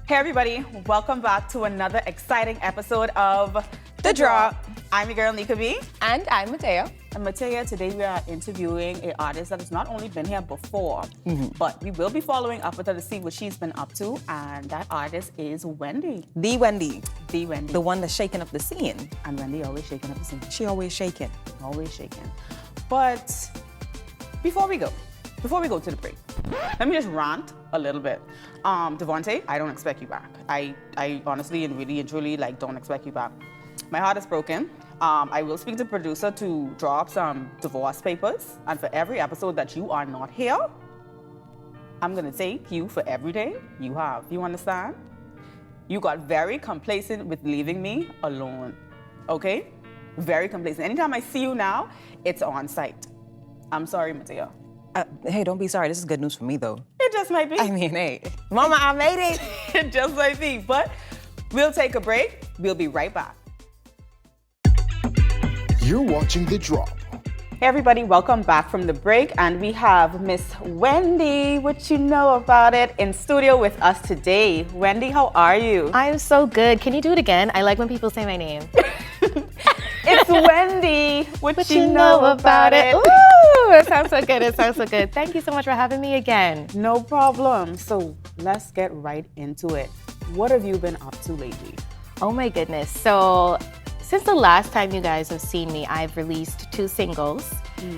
Hey everybody, welcome back to another exciting episode of The Drop. I'm your girl Nica B. And I'm Matejah. And Matejah, today we are interviewing an artist that has not only been here before, but we will be following up with her to see what she's been up to. And that artist is Wendi. The Wendi. The Wendi. The one that's shaking up the scene. And Wendi always shaking up the scene. She always shaking. Always shaking. But before we go to the break, let me just rant a little bit. Devontae, I don't expect you back. I honestly and really and truly don't expect you back. My heart is broken. I will speak to producer to draw up some divorce papers. And for every episode that you are not here, I'm gonna take you for every day you have. You understand? You got very complacent with leaving me alone. Okay? Very complacent. Anytime I see you now, it's on site. I'm sorry, Matejah. Hey, don't be sorry. This is good news for me, though. It just might be. I mean, hey, Mama, I made it. It just might be. But we'll take a break. We'll be right back. You're watching The Drop. Hey everybody, welcome back from the break. And we have Miss Wendi, what you know about it, in studio with us today. Wendi, how are you? I'm so good. Can you do it again? I like when people say my name. It's Wendi, what you know about it. Ooh, it sounds so good. It sounds so good. Thank you so much for having me again. No problem. So let's get right into it. What have you been up to lately? Oh my goodness. So since the last time you guys have seen me, I've released 2 singles.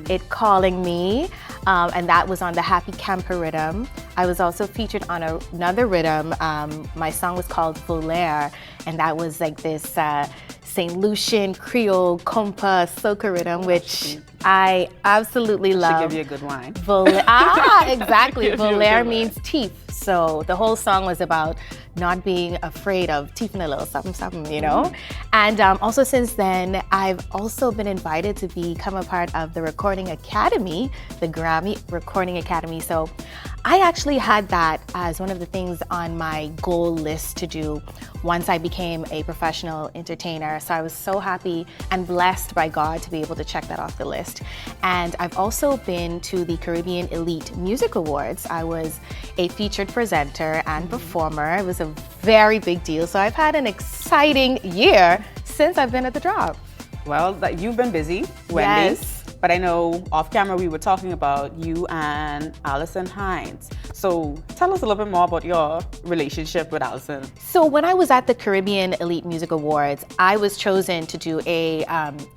It Calling Me, and that was on the Happy Camper rhythm. I was also featured on another rhythm. My song was called Volaire, and that was like this St. Lucian Creole compa soca rhythm, which I absolutely love. Should give you a good wine. Exactly. Volaire means teeth. So the whole song was about not being afraid of teeth and a little something, you know? And also since then, I've also been invited to become a part of the Recording Academy, the Grammy Recording Academy. So I actually had that as one of the things on my goal list to do once I became a professional entertainer. So I was so happy and blessed by God to be able to check that off the list. And I've also been to the Caribbean Elite Music Awards. I was a featured presenter and performer. It was a very big deal. So I've had an exciting year since I've been at The Drop. Well, you've been busy, Wendi. Yes. But I know off camera we were talking about you and Allison Hines. So tell us a little bit more about your relationship with Allison. So when I was at the Caribbean Elite Music Awards, I was chosen to do a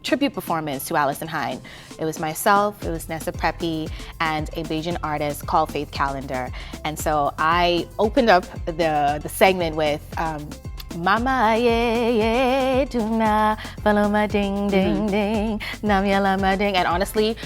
tribute performance to Allison Hines. It was myself, it was Nessa Preppy, and a Bajan artist called Faith Calendar. And so I opened up the segment with Mama, yeah, yeah, do na follow my ding, ding, ding, nam yala my ding. And honestly,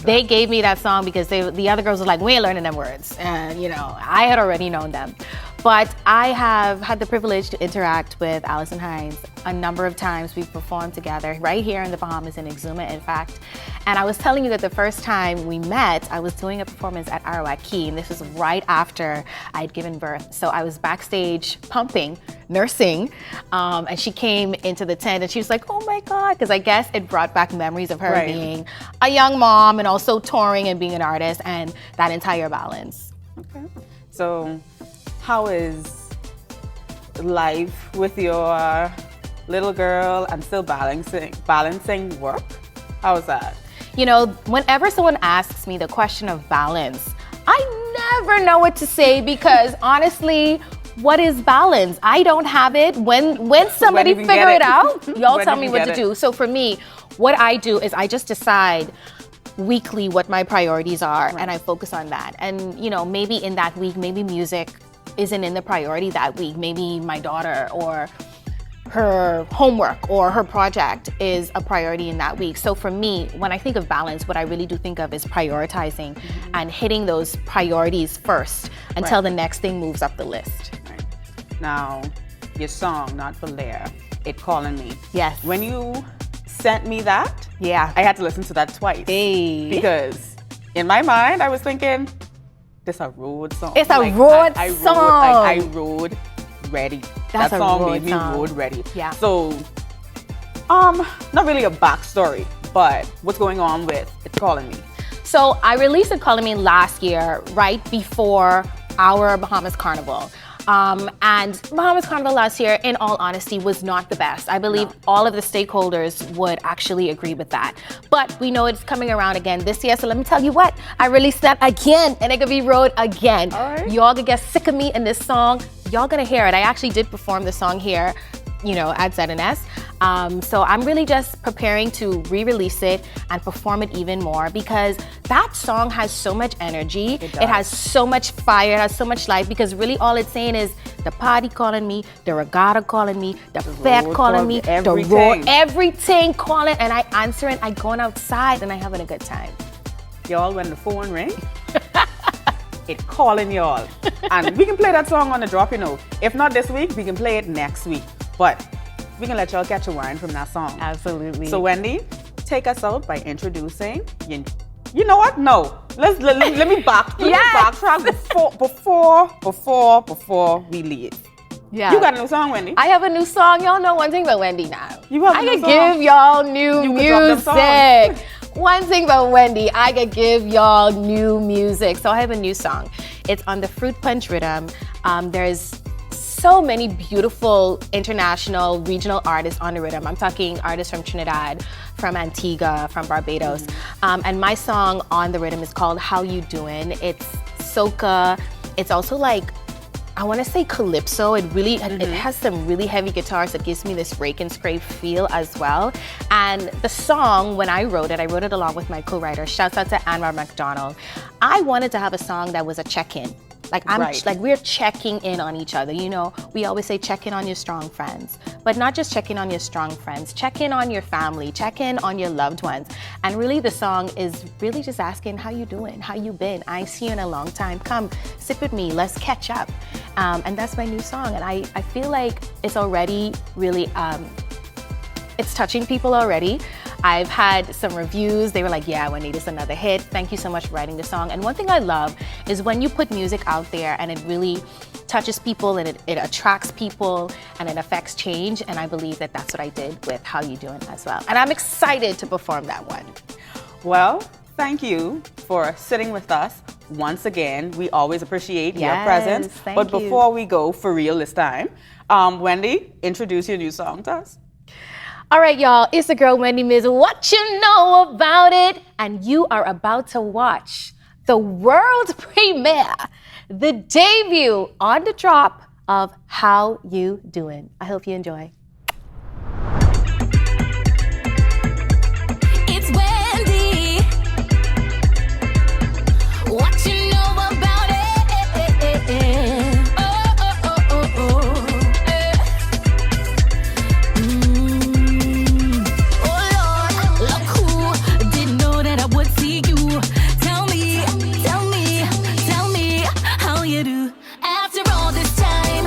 they gave me that song because the other girls were like, we ain't learning them words. And, you know, I had already known them. But I have had the privilege to interact with Allison Hines a number of times. We've performed together right here in the Bahamas, in Exuma, in fact. And I was telling you that the first time we met, I was doing a performance at Arawak Key, and this was right after I'd given birth. So I was backstage pumping, nursing, and she came into the tent and she was like, oh my God, because I guess it brought back memories of her being a young mom and also touring and being an artist and that entire balance. Okay. So how is life with your little girl and still balancing work? How is that? You know, whenever someone asks me the question of balance, I never know what to say because honestly, what is balance? I don't have it. When somebody figure it out, y'all tell me what to do. So for me, what I do is I just decide weekly what my priorities are and I focus on that. And you know, maybe in that week, maybe music isn't in the priority that week. Maybe my daughter or her homework or her project is a priority in that week. So for me, when I think of balance, what I really do think of is prioritizing and hitting those priorities first until the next thing moves up the list. Right. Now, your song, Not Volaire, It Calling Me. Yes. When you sent me that, yeah, I had to listen to that twice. Hey. Because in my mind, I was thinking, this is a road song. It's a road song. I rode ready. That's that song road made me song. road ready. Yeah. So, not really a backstory, but what's going on with It's Calling Me? So I released It Calling Me last year, right before our Bahamas Carnival. And Bahamas Carnival last year, in all honesty, was not the best. I believe all of the stakeholders would actually agree with that. But we know it's coming around again this year, so let me tell you what, I released that again, and it could be road again. All right. Y'all gonna get sick of me in this song. Y'all gonna hear it. I actually did perform the song here, you know, at ZNS. So I'm really just preparing to re-release it and perform it even more because that song has so much energy. It has so much fire, it has so much life because really all it's saying is the party calling me, the regatta calling me, the fair calling me, the road, everything calling, and I answering, I going outside and I having a good time. Y'all, when the phone ring, it calling y'all. And we can play that song on the drop, you know. If not this week, we can play it next week. But we can let y'all catch a wine from that song. Absolutely. So Wendi, take us out by introducing, you know what? No, let me backtrack before we leave. Yeah. You got a new song, Wendi? I have a new song. Y'all know one thing about Wendi now. You have a I new can song. give y'all new You could drop them songs. music. One thing about Wendi, I could give y'all new music. So I have a new song. It's on the Fruit Punch rhythm. There's so many beautiful international, regional artists on the rhythm. I'm talking artists from Trinidad, from Antigua, from Barbados. And my song on the rhythm is called How You Doin'. It's soca. It's also like, I want to say calypso. It has some really heavy guitars that gives me this rake and scrape feel as well. And the song, when I wrote it along with my co-writer. Shouts out to Anwar McDonald. I wanted to have a song that was a check-in. Like we're checking in on each other. You know, we always say check in on your strong friends, but not just check in on your strong friends, check in on your family, check in on your loved ones. And really the song is really just asking, how you doing? How you been? I see you in a long time. Come sit with me, let's catch up. And that's my new song. And I feel like it's already really, it's touching people already. I've had some reviews. They were like, yeah, Wendi, this is another hit. Thank you so much for writing the song. And one thing I love is when you put music out there and it really touches people and it attracts people and it affects change. And I believe that that's what I did with How You Doing as well. And I'm excited to perform that one. Well, thank you for sitting with us once again. We always appreciate your Yes, presence. thank But you. before we go for real this time, Wendi, introduce your new song to us. All right, y'all, it's the girl Wendi Miz. What you know about it? And you are about to watch the world premiere, the debut on the drop of How You Doing. I hope you enjoy. It's Wendi. What you know about it? Oh, oh, oh, oh, oh. Oh Lord, look who didn't know that I would see you. Tell me how you do. After all this time.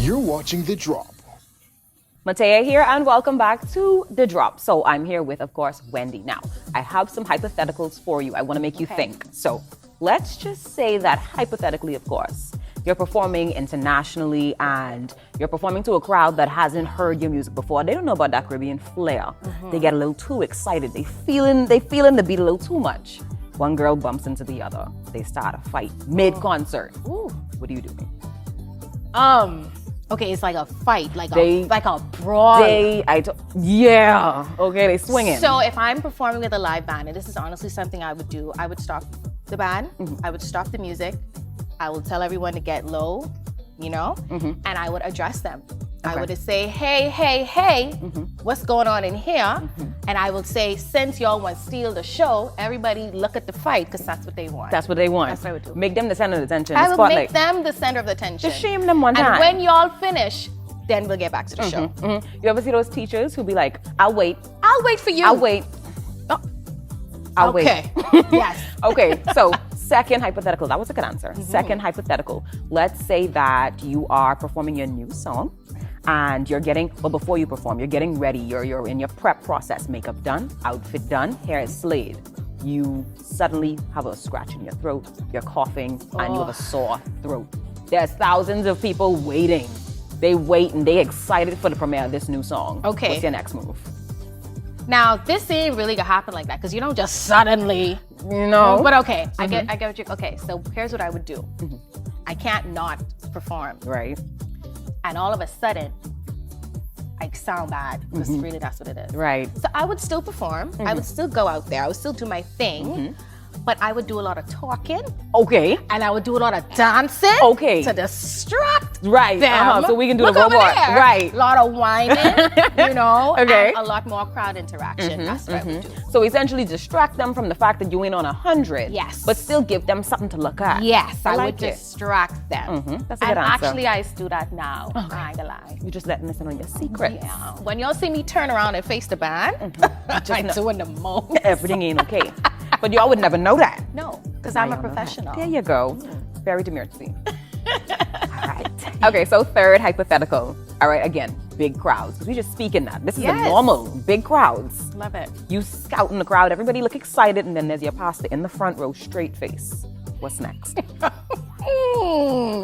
You're watching The Drop. Matejah here, and welcome back to The Drop. So I'm here with, of course, Wendi. Now, I have some hypotheticals for you. I want to make you think. So let's just say that hypothetically, of course, you're performing internationally and you're performing to a crowd that hasn't heard your music before. They don't know about that Caribbean flair. They get a little too excited. They feeling the beat a little too much. One girl bumps into the other. They start a fight mid-concert. Ooh. What do you do? Okay, it's like a fight, like They- a brawl. Yeah. Okay, they swinging. So if I'm performing with a live band, and this is honestly something I would do, I would stop the band, I would stop the music, I will tell everyone to get low, you know, and I would address them. I Okay. would say, hey, what's going on in here? And I would say, since y'all want to steal the show, everybody look at the fight, because that's what they want. That's what they want. That's what I would do. Make them the center of attention. I the would spotlight. make them the center of the attention. Just shame them one time. And when y'all finish, then we'll get back to the show. You ever see those teachers who be like, I'll wait. I'll wait for you. I'll wait. Oh. I'll Okay. Yes. wait. Okay, so second hypothetical. That was a good answer. Second hypothetical. Let's say that you are performing your new song and you're getting, well, before you perform, you're getting ready. You're in your prep process. Makeup done, outfit done, hair is slayed. You suddenly have a scratch in your throat, you're coughing, and you have a sore throat. There's thousands of people waiting. They wait and they excited for the premiere of this new song. Okay. What's your next move? Now, this ain't really gonna happen like that, because you don't just suddenly, You know? But okay, I get what you, okay, so here's what I would do. I can't not perform. Right. And all of a sudden, I sound bad, because really that's what it is. Right. So I would still perform. I would still go out there. I would still do my thing. But I would do a lot of talking, Okay. and I would do a lot of dancing. Okay. To distract Right. them. So we can do Look the over robot. there. Right. A lot of whining, you know. Okay. And a lot more crowd interaction. That's what I would do. So essentially distract them from the fact that you ain't on 100. Yes. But still give them something to look at. Yes, I like would it. distract them. That's a And good answer. actually, I do that now. I ain't gonna lie. You're just letting us in on your secrets. Yeah. When y'all see me turn around and face the band, I'm doing the most. Everything ain't okay. But y'all would never know that. No, because I'm a Y'all know that. professional. There you go. Very demure to see. All right. Okay, so third hypothetical. All right, again, big crowds. Because we just speaking that. This is a Yes. normal, big crowds. Love it. You scout in the crowd, everybody look excited, and then there's your pastor in the front row, straight face. What's next?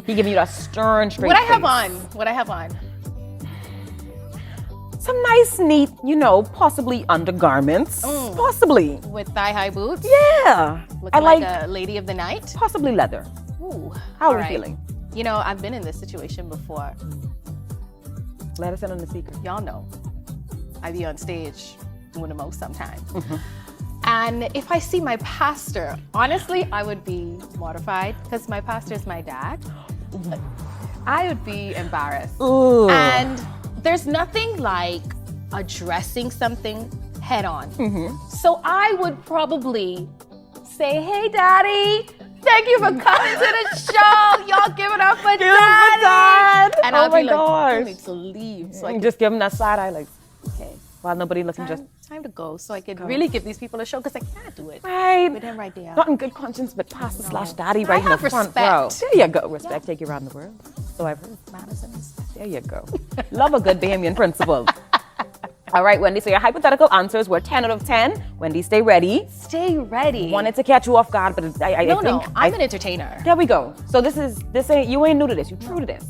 He giving you that stern, straight What I face. have on? What I have on? Some nice, neat, possibly undergarments. Possibly. With thigh-high boots? Yeah. Looking I like a lady of the night? possibly leather. Ooh. How all are we right. feeling? You know, I've been in this situation before. Let us in on the secret. Y'all know. I be on stage doing the most sometimes. And if I see my pastor, honestly, I would be mortified, because my pastor is my dad. I would be embarrassed. Ooh. And there's nothing like addressing something head on. So I would probably say, hey, Daddy, thank you for coming to the show. Y'all give it up for Daddy. And Oh I'll my be like, gosh. I need to leave. So I And can, just give them that side eye, like, okay. While nobody looking, just time to go, so I could really give these people a show, because I can't do it right. with him right there. Not in good conscience, but pastor slash daddy I right in the have front respect. row. There you go. Respect, take you around the world. So I've heard. There you go. Love a good Bahamian principle. All right, Wendi, so your hypothetical answers were 10 out of 10. Wendi, stay ready. Stay ready. Wanted to catch you off guard, but I no, think... I'm an entertainer. There we go. So you ain't new to this. You true to this.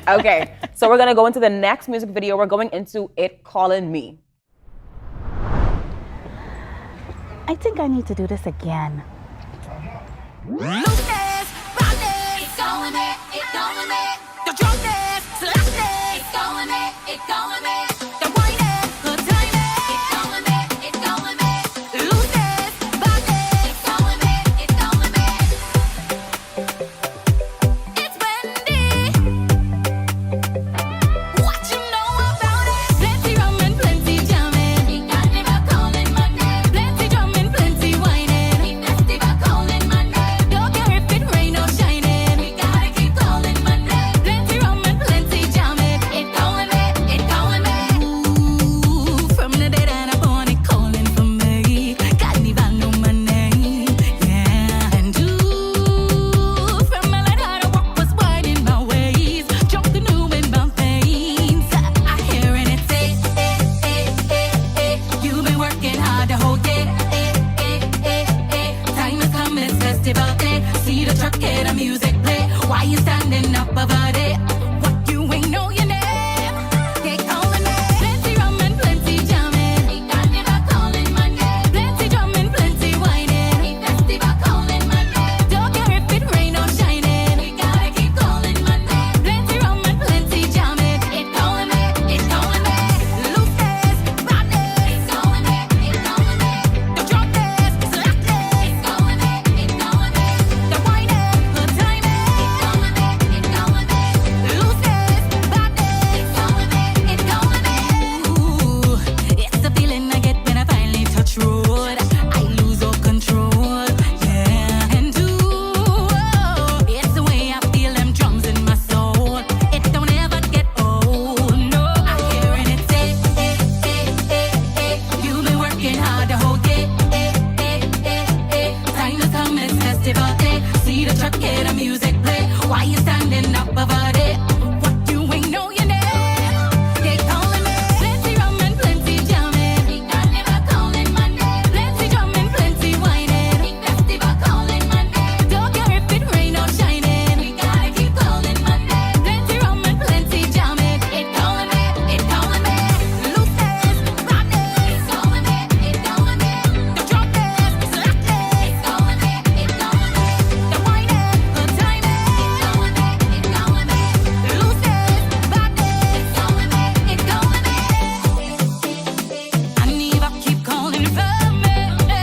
Okay, so we're going to go into the next music video. We're going into It Calling Me. I think I need to do this again. Looseness, roughness, it's going me, it's going me. The drunkenness, slackness, it's going me, it's going me. The whining, good timing, it's going me, it's going me. Looseness, roughness, it's going me, it's going me. It's Wendi. What you know about it? Plenty rum and plenty jamming. He got me back calling my name. Plenty drum and plenty whining. He nasty back calling my name. Don't care if it rain or shining. We gotta keep calling my name. Plenty rum and festival day. See the truck, hear the music play. Why you standing up above it? What you ain't know your name? They calling me. Plenty rum and plenty jamming. The carnival calling my name. Plenty drumming, plenty whining. The festival calling my name. Don't care if it rain or shining. We gotta keep calling my name. Plenty rum and plenty jamming. It calling me. It calling me. Loose badness. It's calling me. It's calling me. The drunkenness, slackness. It's calling me. It's calling me. The whining, good timing. It's calling me. It's calling me. Loose badness. It's calling me. It's calling me. Ooh, it's the feeling I get when I finally touch road. I lose all control. Yeah, and it's the way I feel them drums in my soul. It don't ever get old. No, I'm hearing it say, you've been working hard the whole day. Time to come, it's festival day. See the truck, hear the music play. Why you standing up above it? What you ain't know your name? They calling me. Plenty rum and plenty jamming. The carnival calling my name. Plenty drumming, plenty whining. The festival calling my name. Don't care if it rain or shining. We gotta keep calling my name. Plenty rum and plenty jamming. It calling me. It calling me. Looseness, badness. It's calling me. It's calling me. The drunkenness, slackness. It's calling me. It's calling me. The whining, good timing. It's calling me. It's calling me. Looseness, badness. It's calling me. It's calling me. I need to keep calling for me.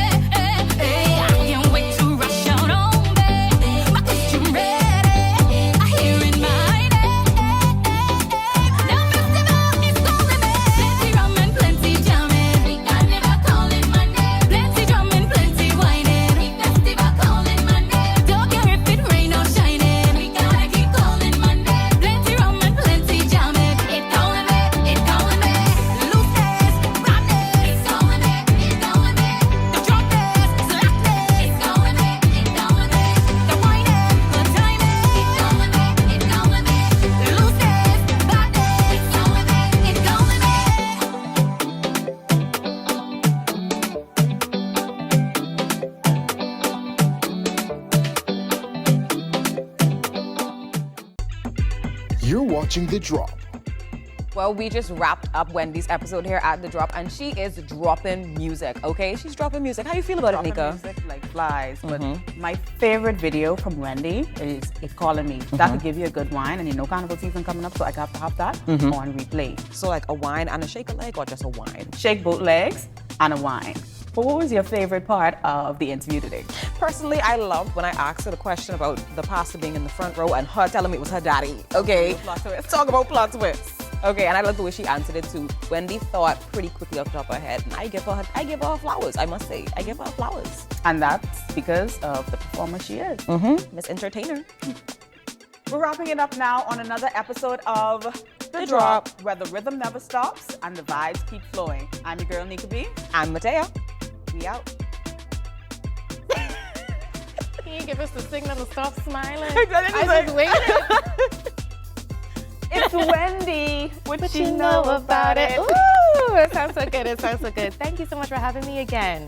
I can't wait to rush out on me. My costume ready. I hear in my name. The festival is calling me. Plenty rum and plenty jamming. The carnival calling my name. Plenty drumming, plenty whining. The festival calling my name. Don't care if it rain or shining. We gotta keep calling my name. Plenty rum and plenty jamming. It calling me. It calling me. Looseness, badness. It's calling me. It's calling me. The drunkenness, slackness. It's calling me. It's calling me. The whining, good timing. It's calling me. It's calling me. Looseness, badness. It's calling me. It's calling me. You're watching The Drop. Well, we just wrapped up Wendy's episode here at The Drop, and she is dropping music, okay? She's dropping music. How you feel about it, Nica? Music like flies, but my favorite video from Wendi is "It's Calling Me." That could give you a good wine, and you know carnival season coming up, so I have to have that on replay. So like a wine and a shake a leg, or just a wine? Shake both legs and a wine. But what was your favorite part of the interview today? Personally, I loved when I asked her the question about the pastor being in the front row and her telling me it was her daddy, okay? Plot twist. Talk about plot twists. Okay, and I love the way she answered it too. Wendy thought pretty quickly off the top of her head, and I give her flowers, I must say. I give her flowers. And that's because of the performer she is. Miss Entertainer. We're wrapping it up now on another episode of The Drop, where the rhythm never stops and the vibes keep flowing. I'm your girl, Nica B. I'm Matejah. We out. Can you give us the signal to stop smiling? I just waited. It's Wendi. What you know about it? Ooh, it sounds so good. It sounds so good. Thank you so much for having me again.